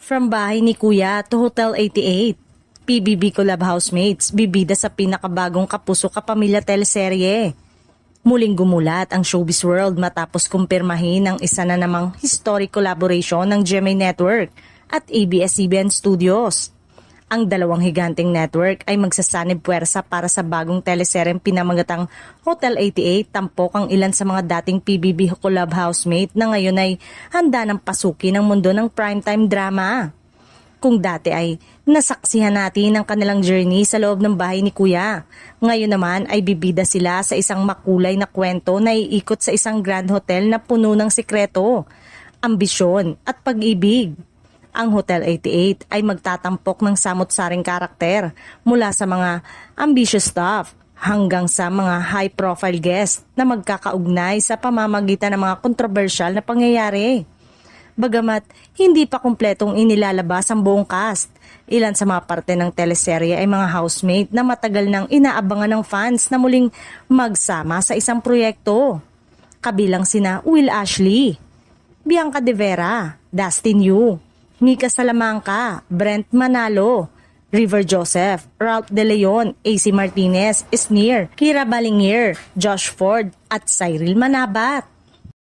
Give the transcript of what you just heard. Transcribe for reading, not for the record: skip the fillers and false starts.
From bahay ni Kuya to Hotel 88, PBB Collab Housemates, bibida sa pinakabagong Kapuso Kapamilya teleserye. Muling gumulat ang showbiz world matapos kumpirmahin ang isa na namang historic collaboration ng GMA Network at ABS-CBN Studios. Ang dalawang higanteng network ay magsasanib puwersa para sa bagong teleseryeng pinamagatang Hotel 88, tampok ang ilan sa mga dating PBB Collab housemate na ngayon ay handa ng pasukin ang mundo ng primetime drama. Kung dati ay nasaksihan natin ang kanilang journey sa loob ng bahay ni Kuya, ngayon naman ay bibida sila sa isang makulay na kwento na iikot sa isang grand hotel na puno ng sikreto, ambisyon at pag-ibig. Ang Hotel 88 ay magtatampok ng samot-saring karakter mula sa mga ambitious staff hanggang sa mga high-profile guests na magkakaugnay sa pamamagitan ng mga kontrobersyal na pangyayari. Bagamat hindi pa kumpletong inilalabas ang buong cast, ilan sa mga parte ng teleserye ay mga housemate na matagal nang inaabangan ng fans na muling magsama sa isang proyekto. Kabilang sina Will Ashley, Bianca De Vera, Dustin Yu, Mika Salamanca, Brent Manalo, River Joseph, Ralph De Leon, AC Martinez, Sneer, Kira Ballinger, Josh Ford at Cyril Manabat.